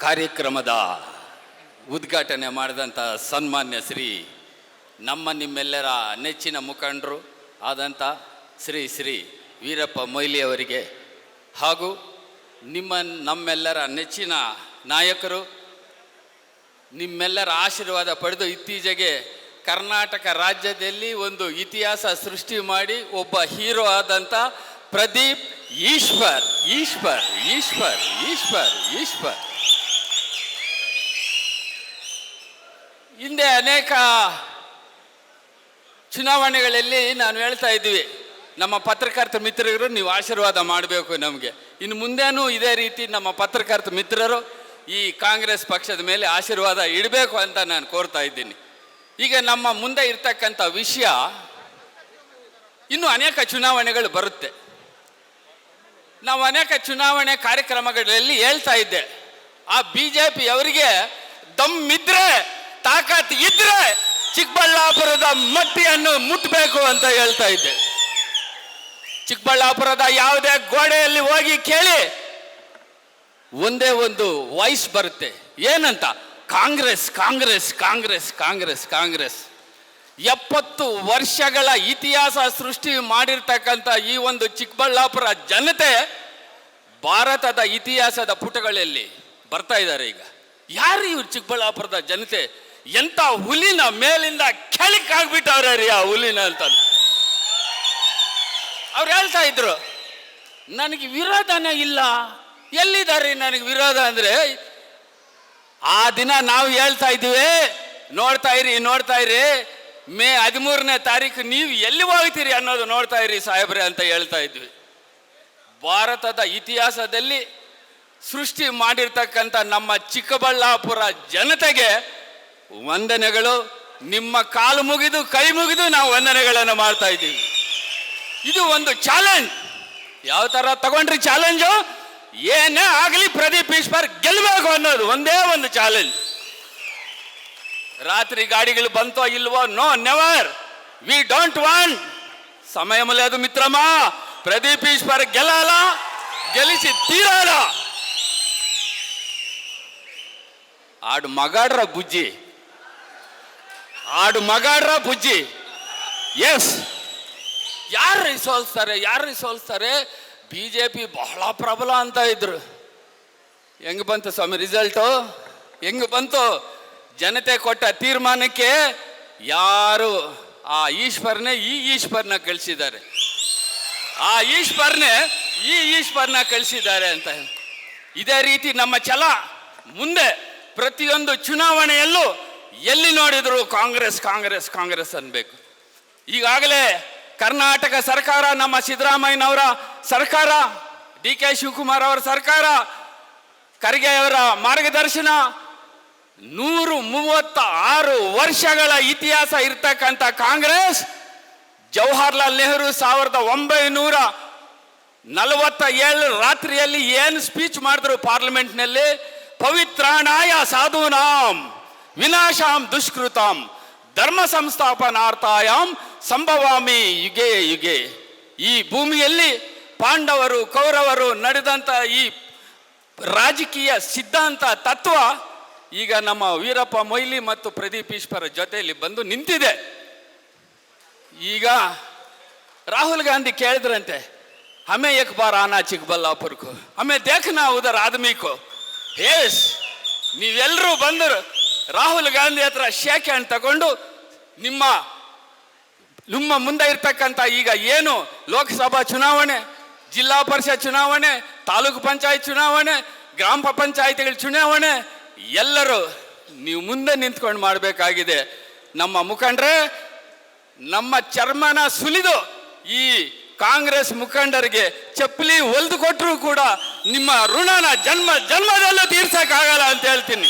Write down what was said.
ಕಾರ್ಯಕ್ರಮದ ಉದ್ಘಾಟನೆ ಮಾಡಿದಂಥ ಸನ್ಮಾನ್ಯ ಶ್ರೀ ನಿಮ್ಮೆಲ್ಲರ ನೆಚ್ಚಿನ ಮುಖಂಡರು ಆದಂಥ ಶ್ರೀ ವೀರಪ್ಪ ಮೊಯ್ಲಿ ಅವರಿಗೆ ಹಾಗೂ ನಮ್ಮೆಲ್ಲರ ನೆಚ್ಚಿನ ನಾಯಕರು ನಿಮ್ಮೆಲ್ಲರ ಆಶೀರ್ವಾದ ಪಡೆದು ಇತ್ತೀಚೆಗೆ ಕರ್ನಾಟಕ ರಾಜ್ಯದಲ್ಲಿ ಒಂದು ಇತಿಹಾಸ ಸೃಷ್ಟಿ ಮಾಡಿ ಒಬ್ಬ ಹೀರೋ ಆದಂಥ ಪ್ರದೀಪ್ ಈಶ್ವರ್ ಈಶ್ವರ್ ಈಶ್ವರ್ ಈಶ್ವರ್ ಈಶ್ವರ್ ಹಿಂದೆ ಅನೇಕ ಚುನಾವಣೆಗಳಲ್ಲಿ ನಾನು ಹೇಳ್ತಾ ಇದ್ವಿ, ನಮ್ಮ ಪತ್ರಕರ್ತ ಮಿತ್ರರು ನೀವು ಆಶೀರ್ವಾದ ಮಾಡಬೇಕು ನಮಗೆ. ಇನ್ನು ಮುಂದೇನೂ ಇದೇ ರೀತಿ ನಮ್ಮ ಪತ್ರಕರ್ತ ಮಿತ್ರರು ಈ ಕಾಂಗ್ರೆಸ್ ಪಕ್ಷದ ಮೇಲೆ ಆಶೀರ್ವಾದ ಇಡಬೇಕು ಅಂತ ನಾನು ಕೋರ್ತಾ ಇದ್ದೀನಿ. ಈಗ ನಮ್ಮ ಮುಂದೆ ಇರ್ತಕ್ಕಂಥ ವಿಷಯ, ಇನ್ನೂ ಅನೇಕ ಚುನಾವಣೆಗಳು ಬರುತ್ತೆ. ನಾವು ಅನೇಕ ಚುನಾವಣೆ ಕಾರ್ಯಕ್ರಮಗಳಲ್ಲಿ ಹೇಳ್ತಾ ಇದ್ದೆ, ಆ BJP ಅವರಿಗೆ ದಮ್ಮಿದ್ರೆ ತಾಕತ್ ಇದ್ರೆ ಚಿಕ್ಕಬಳ್ಳಾಪುರದ ಮಟ್ಟಿಯನ್ನು ಮುಟ್ಟಬೇಕು ಅಂತ ಹೇಳ್ತಾ ಇದ್ದೆ. ಚಿಕ್ಕಬಳ್ಳಾಪುರದ ಯಾವುದೇ ಗೋಡೆಯಲ್ಲಿ ಹೋಗಿ ಕೇಳಿ, ಒಂದೇ ಒಂದು ವಾಯ್ಸ್ ಬರುತ್ತೆ, ಏನಂತ? ಕಾಂಗ್ರೆಸ್ ಕಾಂಗ್ರೆಸ್ ಕಾಂಗ್ರೆಸ್ ಕಾಂಗ್ರೆಸ್ ಕಾಂಗ್ರೆಸ್. 70 ವರ್ಷಗಳ ಇತಿಹಾಸ ಸೃಷ್ಟಿ ಮಾಡಿರ್ತಕ್ಕಂಥ ಈ ಒಂದು ಚಿಕ್ಕಬಳ್ಳಾಪುರ ಜನತೆ ಭಾರತದ ಇತಿಹಾಸದ ಪುಟಗಳಲ್ಲಿ ಬರ್ತಾ ಇದ್ದಾರೆ. ಈಗ ಯಾರು ಇವ್ರು ಚಿಕ್ಕಬಳ್ಳಾಪುರದ ಜನತೆ? ಎಂಥ ಹುಲಿನ ಮೇಲಿಂದ ಕೆಳಕ್ಕಾಗ್ಬಿಟ್ಟವ್ರೆ ರೀ ಆ ಹುಲಿನ ಅಂತ ಅವ್ರು ಹೇಳ್ತಾ ಇದ್ರು. ನನಗೆ ವಿರೋಧನೇ ಇಲ್ಲ. ಎಲ್ಲಿದ್ದಾರೆ ನನಗೆ ವಿರೋಧ ಅಂದರೆ? ಆ ದಿನ ನಾವು ಹೇಳ್ತಾ ಇದ್ದೀವಿ, ನೋಡ್ತಾ ಇರಿ ಮೇ 13ನೇ ತಾರೀಕು ನೀವು ಎಲ್ಲಿ ಹೋಗ್ತೀರಿ ಅನ್ನೋದು ನೋಡ್ತಾ ಇರಿ ಸಾಹೇಬ್ರೆ ಅಂತ ಹೇಳ್ತಾ ಇದ್ವಿ. ಭಾರತದ ಇತಿಹಾಸದಲ್ಲಿ ಸೃಷ್ಟಿ ಮಾಡಿರ್ತಕ್ಕಂಥ ನಮ್ಮ ಚಿಕ್ಕಬಳ್ಳಾಪುರ ಜನತೆಗೆ ವಂದನೆಗಳು. ನಿಮ್ಮ ಕಾಲು ಮುಗಿದು ಕೈ ಮುಗಿದು ನಾವು ವಂದನೆಗಳನ್ನು ಮಾಡ್ತಾ ಇದ್ದೀವಿ. ಇದು ಒಂದು ಚಾಲೆಂಜ್. ಯಾವ ಥರ ತಗೊಂಡ್ರಿ ಚಾಲೆಂಜು? ಏನೇ ಆಗಲಿ ಪ್ರದೀಪ್ ಈಶ್ವರ್ ಗೆಲ್ಲಬೇಕು ಅನ್ನೋದು ಒಂದೇ ಒಂದು ಚಾಲೆಂಜ್. ರಾತ್ರಿ ಗಾಡಿಗಳು ಬಂತೋ ಇಲ್ವೋ, no never, we don't want. ಸಮಯ ಮುಗಿಯೋದು ಮಿತ್ರಮ್ಮ. ಪ್ರದೀಪ್ ಈಶ್ವರ್ ಗೆಲ್ಲಲ್ಲ, ಗೆಲ್ಲಿಸಿ ತೀರಲ್ಲ. ಆಡು ಮಗಾಡ್ರ ಬುಜ್ಜಿ. ಎಸ್, ಯಾರು ಸೋಲ್ಸ್ತಾರೆ? BJP ಬಹಳ ಪ್ರಬಲ ಅಂತ ಇದ್ರು. ಹೆಂಗ್ ಬಂತು ಸ್ವಾಮಿ ರಿಸಲ್ಟು? ಹೆಂಗ್ ಬಂತು? ಜನತೆ ಕೊಟ್ಟ ತೀರ್ಮಾನಕ್ಕೆ ಯಾರು ಆ ಈಶ್ವರ್ನ ಕಳಿಸಿದ್ದಾರೆ. ಆ ಈಶ್ವರ್ನ ಕಳಿಸಿದ್ದಾರೆ ಅಂತ. ಇದೇ ರೀತಿ ನಮ್ಮ ಛಲ ಮುಂದೆ ಪ್ರತಿಯೊಂದು ಚುನಾವಣೆಯಲ್ಲೂ ಎಲ್ಲಿ ನೋಡಿದ್ರು ಕಾಂಗ್ರೆಸ್ ಕಾಂಗ್ರೆಸ್ ಕಾಂಗ್ರೆಸ್ ಅನ್ಬೇಕು. ಈಗಾಗಲೇ ಕರ್ನಾಟಕ ಸರ್ಕಾರ, ನಮ್ಮ ಸಿದ್ದರಾಮಯ್ಯನವರ ಸರ್ಕಾರ, DK ಶಿವಕುಮಾರ್ ಅವರ ಸರ್ಕಾರ, ಖರ್ಗೆ ಅವರ ಮಾರ್ಗದರ್ಶನ, 136 ವರ್ಷಗಳ ಇತಿಹಾಸ ಇರ್ತಕ್ಕಂಥ ಕಾಂಗ್ರೆಸ್, ಜವಾಹರ್ಲಾಲ್ ನೆಹರು 1947 ರಾತ್ರಿಯಲ್ಲಿ ಏನು ಸ್ಪೀಚ್ ಮಾಡಿದ್ರು ಪಾರ್ಲಿಮೆಂಟ್ನಲ್ಲಿ, ಪವಿತ್ರಾಣಾಯ ಸಾಧೂನಾಂ ವಿನಾಶಾಂ ದುಷ್ಕೃತಾಂ ಧರ್ಮ ಸಂಸ್ಥಾಪನಾರ್ಥಾಯಾಂ ಸಂಭವಾಮಿ ಯುಗೆ ಯುಗೆ. ಈ ಭೂಮಿಯಲ್ಲಿ ಪಾಂಡವರು ಕೌರವರು ನಡೆದಂಥ ಈ ರಾಜಕೀಯ ಸಿದ್ಧಾಂತ ತತ್ವ ಈಗ ನಮ್ಮ ವೀರಪ್ಪ ಮೊಯ್ಲಿ ಮತ್ತು ಪ್ರದೀಪ್ ಈಶ್ವರ ಜೊತೆಯಲ್ಲಿ ಬಂದು ನಿಂತಿದೆ. ಈಗ ರಾಹುಲ್ ಗಾಂಧಿ ಕೇಳಿದ್ರಂತೆ, ಹಮೇ ಏಕ್ ಬಾರ್ ಆನಾ ಚಿಕ್ಕಬಳ್ಳಾಪುರಕ್ಕೂ, ಹಮೇ ದೇಖ್ನಾ ಉಧರ್ ಆದಮಿ ಕೋ. ಹೇಸ್, ನೀವೆಲ್ಲರೂ ಬಂದರು ರಾಹುಲ್ ಗಾಂಧಿ ಹತ್ರ ಶೇಕ್ ಹ್ಯಾಂಡ್ ತಗೊಂಡು ನಿಮ್ಮ ಮುಂದೆ ಇರ್ತಕ್ಕಂಥ ಈಗ ಏನು ಲೋಕಸಭಾ ಚುನಾವಣೆ, ಜಿಲ್ಲಾ ಪರಿಷತ್ ಚುನಾವಣೆ, ತಾಲೂಕು ಪಂಚಾಯತ್ ಚುನಾವಣೆ, ಗ್ರಾಮ ಪಂಚಾಯತಿಗಳ ಚುನಾವಣೆ, ಎಲ್ಲರೂ ನೀವು ಮುಂದೆ ನಿಂತ್ಕೊಂಡು ಮಾಡಬೇಕಾಗಿದೆ. ನಮ್ಮ ಮುಖಂಡರೇ, ನಮ್ಮ ಚರ್ಮನ ಸುಲಿದು ಈ ಕಾಂಗ್ರೆಸ್ ಮುಖಂಡರಿಗೆ ಚಪ್ಪಲಿ ಹೊಲಿದು ಕೊಟ್ಟರು ಕೂಡ ನಿಮ್ಮ ಋಣನ ಜನ್ಮದಲ್ಲೂ ತೀರ್ಸಕ್ಕಾಗಲ್ಲ ಅಂತ ಹೇಳ್ತೀನಿ.